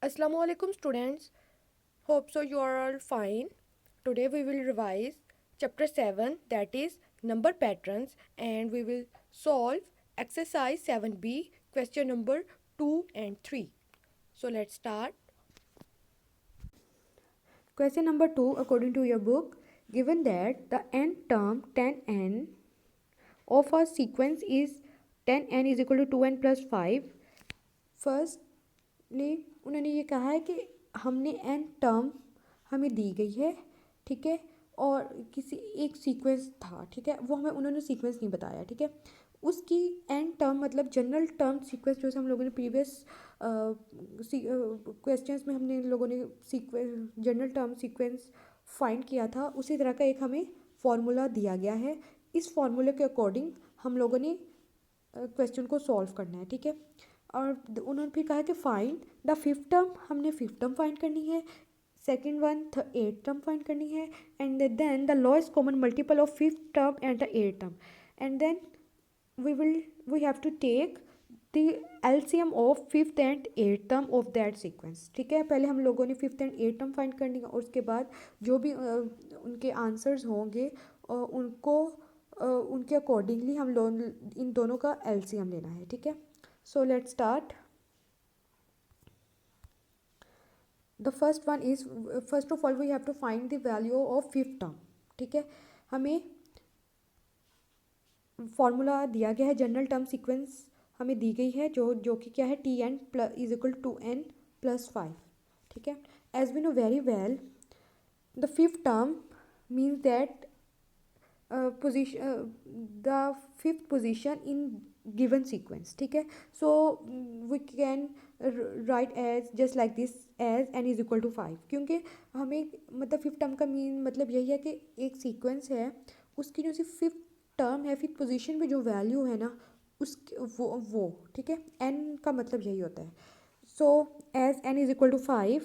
Assalamu alaikum students. Hope so you are all fine. Today we will revise chapter 7, that is number patterns, and we will solve exercise 7b question number 2 and 3. So let's start. Question number 2, according to your book, given that the n term 10n of a sequence is 10n is equal to 2n plus 5. Firstly उन्होंने ये कहा है कि हमने n term हमें दी गई है, ठीक है, और किसी एक सीक्वेंस था, ठीक है, वो हमें उन्होंने सीक्वेंस नहीं बताया, ठीक है। उसकी n टर्म मतलब जनरल टर्म सीक्वेंस, जो हम लोगों ने प्रीवियस क्वेश्चंस में हमने लोगों ने sequence general term sequence find किया था, उसी तरह का एक हमें फार्मूला दिया गया है। इस फार्मूले के अकॉर्डिंग हम लोगों ने क्वेश्चन को सॉल्व करना है, ठीक है। और उन्होंने फिर कहा कि फाइंड द फिफ्थ टर्म, हमने फिफ्थ टर्म फाइंड करनी है, second one eighth term find करनी है, and then the lowest common multiple of fifth term and the eighth term, and then we have to take the LCM of fifth and eight term of that sequence, ठीक है। पहले हम लोगों ने fifth and eight term find करनी है, और उसके बाद जो भी उनके आंसर्स होंगे उनको उनके अकॉर्डिंगली हम लोग इन दोनों का LCM लेना है, ठीक है। So let's start. The first one is, first of all we have to find the value of fifth term, ठीक है। हमें फॉर्मूला दिया गया है, जनरल टर्म सीक्वेंस हमें दी गई है, जो कि क्या है, T N plus is equal to N plus 5, ठीक है। As we know very well, the fifth term means that the fifth position in given sequence, ठीक है। so we can write as just like this as n is equal to 5, क्योंकि हमें मतलब fifth term का mean मतलब यही है कि एक सीक्वेंस है, उसकी जो सी फिफ्थ टर्म है, फिफ्थ पोजीशन में जो वैल्यू है ना, उस वो ठीक है, n का मतलब यही होता है। so as n is equal to 5,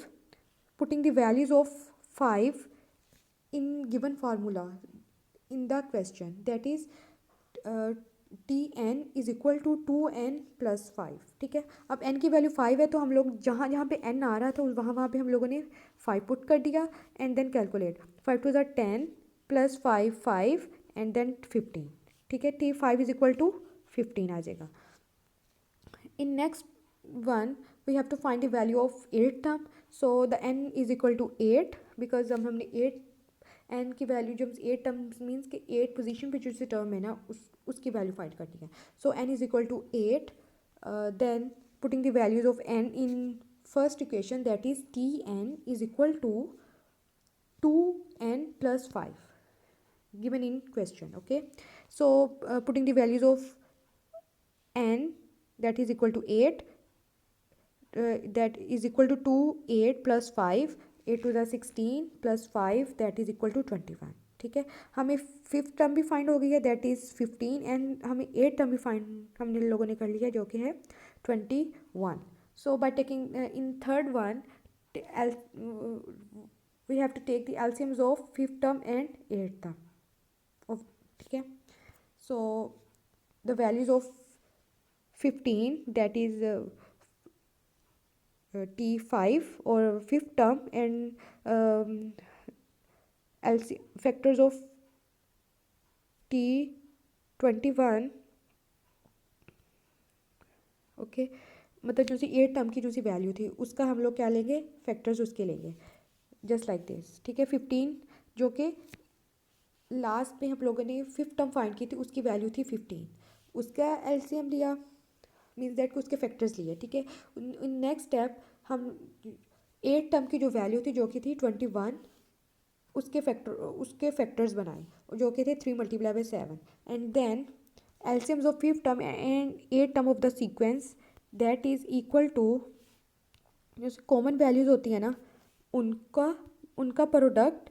putting the values of 5 in given formula in the question, that is T N is equal to 2n plus 5, ठीक है। अब n की वैल्यू 5 है, तो हम लोग जहाँ जहाँ पे n आ रहा था वहाँ पे हम लोगों ने 5 पुट कर दिया, एंड देन कैलकुलेट 5 टू ज़ 10 प्लस 5 5 एंड देन 15, ठीक है। टी 5 इज इक्वल टू 15 आ जाएगा। In next one we have to find the value of eighth term, so the n is equal to 8, because जब हमने 8 N की value, जब eighth terms means कि eighth position पे जो सी टर्म है ना, उसकी वैल्यू फाइंड करनी है। So n is equal to 8, then putting the values of n in first equation, that is t N is equal to 2n plus 5 given in question, okay। so putting the values of n, that is equal to 8, that is equal to 2 8 plus 5, 8 to the 16 plus 5, that is equal to 21, ठीक है। हमें fifth term भी find हो गई है, that is 15, and हमें eight term भी find हमने लोगों ने कर लिया है, जो कि है 21। So by taking in third one we have to take the LCMs of fifth term and eight term of, ठीक है। So the values of 15, that is T5 or fifth term, and LC factors of T21, okay. मतलब जो सी eight term की जो सी value थी, उसका हम लोग क्या लेंगे, फैक्टर्स उसके लेंगे, जस्ट लाइक दिस, ठीक है। 15 जो कि लास्ट में हम लोगों ने फिफ्थ टर्म फाइंड की थी, उसकी वैल्यू थी 15, उसका एलसीएम लिया, मीन्स दैट कि उसके फैक्टर्स लिए, ठीक है। इन नेक्स्ट स्टेप हम एट टर्म की जो वैल्यू थी, जो कि थी 21, उसके फैक्टर्स बनाए, जो कि थे 3 multiply by 7, and then LCMs of fifth term and eight term of the sequence, that is equal to जो कॉमन वैल्यूज होती है ना, उनका product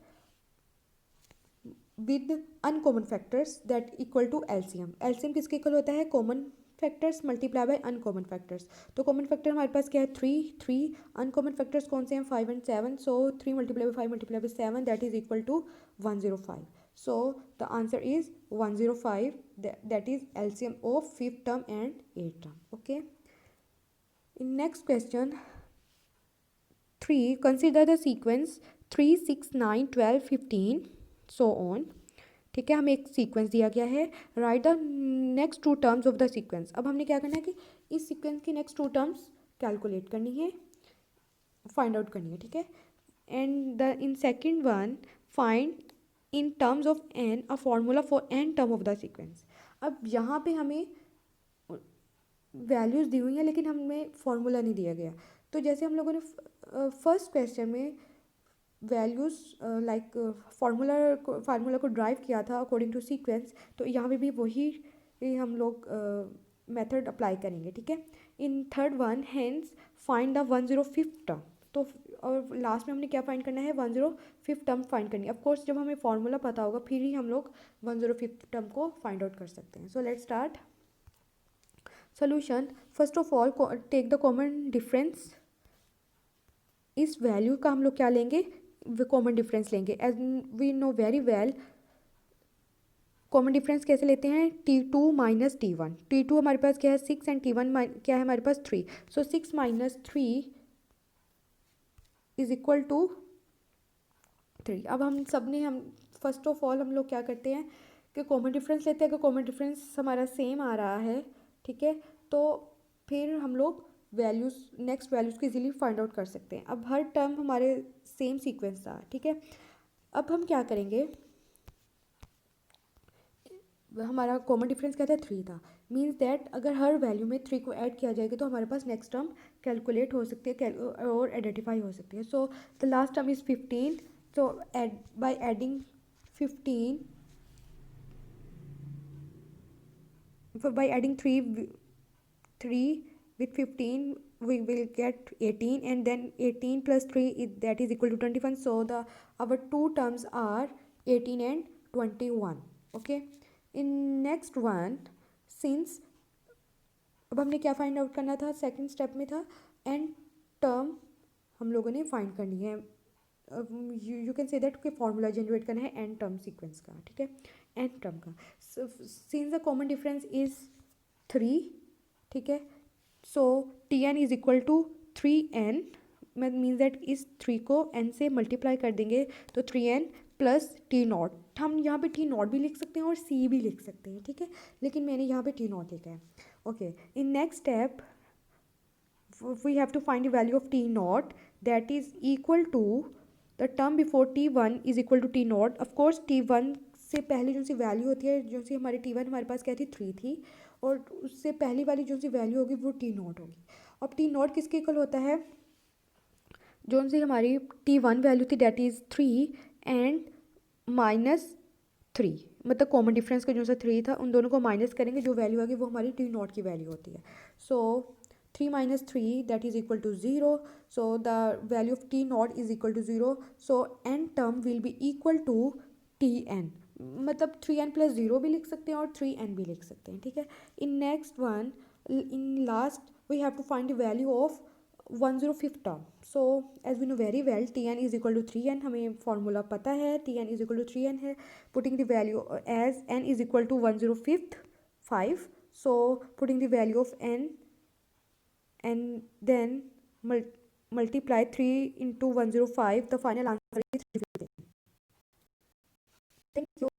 with uncommon factors, that equal to LCM. LCM किसके इक्वल होता है, common factors multiply by uncommon factors. तो कॉमन फैक्टर हमारे पास क्या है, 3, अनकॉमन फैक्टर्स कौन से हैं, 5 and 7, so 3 multiply by 5 multiply by 7, that is equal to 105। So the answer is 105, that is LCM of fifth term and eight term, okay. In next question 3, consider the sequence 3, 6, 9, 12, 15 so on. ठीक है, हमें एक sequence दिया गया है. Write the next two terms of the sequence. अब हमने क्या करना है कि इस सीक्वेंस की नेक्स्ट टू टर्म्स कैलकुलेट करनी है, फाइंड आउट करनी है. ठीक है, and the in second one find in terms of N a formula for N term of the sequence. अब यहाँ पे हमें वैल्यूज़ दी हुई हैं लेकिन हमें फॉर्मूला नहीं दिया गया. तो जैसे हम लोगों ने फर्स्ट क्वेश्चन में वैल्यूज़ लाइक फार्मूला को ड्राइव किया था अकॉर्डिंग टू सीक्वेंस, तो यहाँ पे भी वही हम लोग मेथड अप्लाई करेंगे. ठीक है, इन third one hence find the 105th term. तो और लास्ट में हमने क्या फाइंड करना है, 105th टर्म फाइंड करनी है. ऑफकोर्स जब हमें फॉर्मूला पता होगा फिर ही हम लोग 105th टर्म को फाइंड आउट कर सकते हैं. So let's start. Solution. First of all take the common difference. इस वैल्यू का हम लोग क्या लेंगे, कॉमन डिफरेंस लेंगे. As we know very well common difference कैसे लेते हैं, T2 माइनस T1. T2 हमारे पास क्या है 6 एंड T1 क्या है हमारे पास 3. सो 6 माइनस 3 इज इक्वल टू 3. अब हम फर्स्ट ऑफ ऑल हम लोग क्या करते हैं कि कॉमन डिफरेंस लेते हैं. अगर कॉमन डिफरेंस हमारा सेम आ रहा है, ठीक है, तो फिर हम लोग वैल्यूज़ नेक्स्ट वैल्यूज़ को इजीली फाइंड आउट कर सकते हैं. अब हर टर्म हमारे सेम सीक्वेंस था. ठीक है, अब हम क्या करेंगे, हमारा कॉमन डिफरेंस क्या था 3 था. मीन्स दैट अगर हर वैल्यू में 3 को ऐड किया जाएगा तो हमारे पास नेक्स्ट टर्म कैलकुलेट हो सकती है और आइडेंटिफाई हो सकती है. So the last term is 15. So by adding 15 by adding 3 with 15 we will get 18, and then 18 plus 3 that is equal to 21. So our two terms are 18 and 21. okay, in next one, since अब हमने क्या find out करना था, second step में था and term हम लोगों ने फाइंड करनी है. यू कैन से दैट कि फॉर्मूला जनरेट करना है एन टर्म सीक्वेंस का. ठीक है, एन टर्म का. Since the common difference is 3. ठीक है, so Tn is equal to 3n. Means that इस 3 को n से मल्टीप्लाई कर देंगे तो 3n प्लस T0. हम यहाँ पे T0 भी लिख सकते हैं और C भी लिख सकते हैं. ठीक है, लेकिन मैंने यहाँ पे T0 लिखा है. Okay, in next step we have to find the value of T0 that is equal to the term before T1 is equal to T0. of course T1 से पहले जो सी वैल्यू होती है, जो सी हमारी T1 हमारे पास क्या थी 3 थी, और उससे पहली वाली जो सी वैल्यू होगी वो T0 होगी. अब T0 किसके इक्वल होता है, जो सी हमारी T1 वैल्यू थी डेट इज़ 3 एंड माइनस 3, मतलब कॉमन डिफरेंस का जो सा 3 था उन दोनों को माइनस करेंगे, जो वैल्यू आएगी वो हमारी T0 की वैल्यू होती है. सो 3 minus 3 that is equal to 0. So the value of T0 is equal to 0. So n term will be equal to Tn. मतलब 3n plus 0 भी लिख सकते हैं और 3n भी लिख सकते हैं. ठीक है, in next one, in last we have to find the value of 105th term. So as we know very well Tn is equal to 3n. हमें फॉर्मूला पता है, Tn is equal to 3n है. Putting the value as n is equal to 105th 5. So putting the value of n and then multiply 3 into 105, the final answer is 315. Thank you.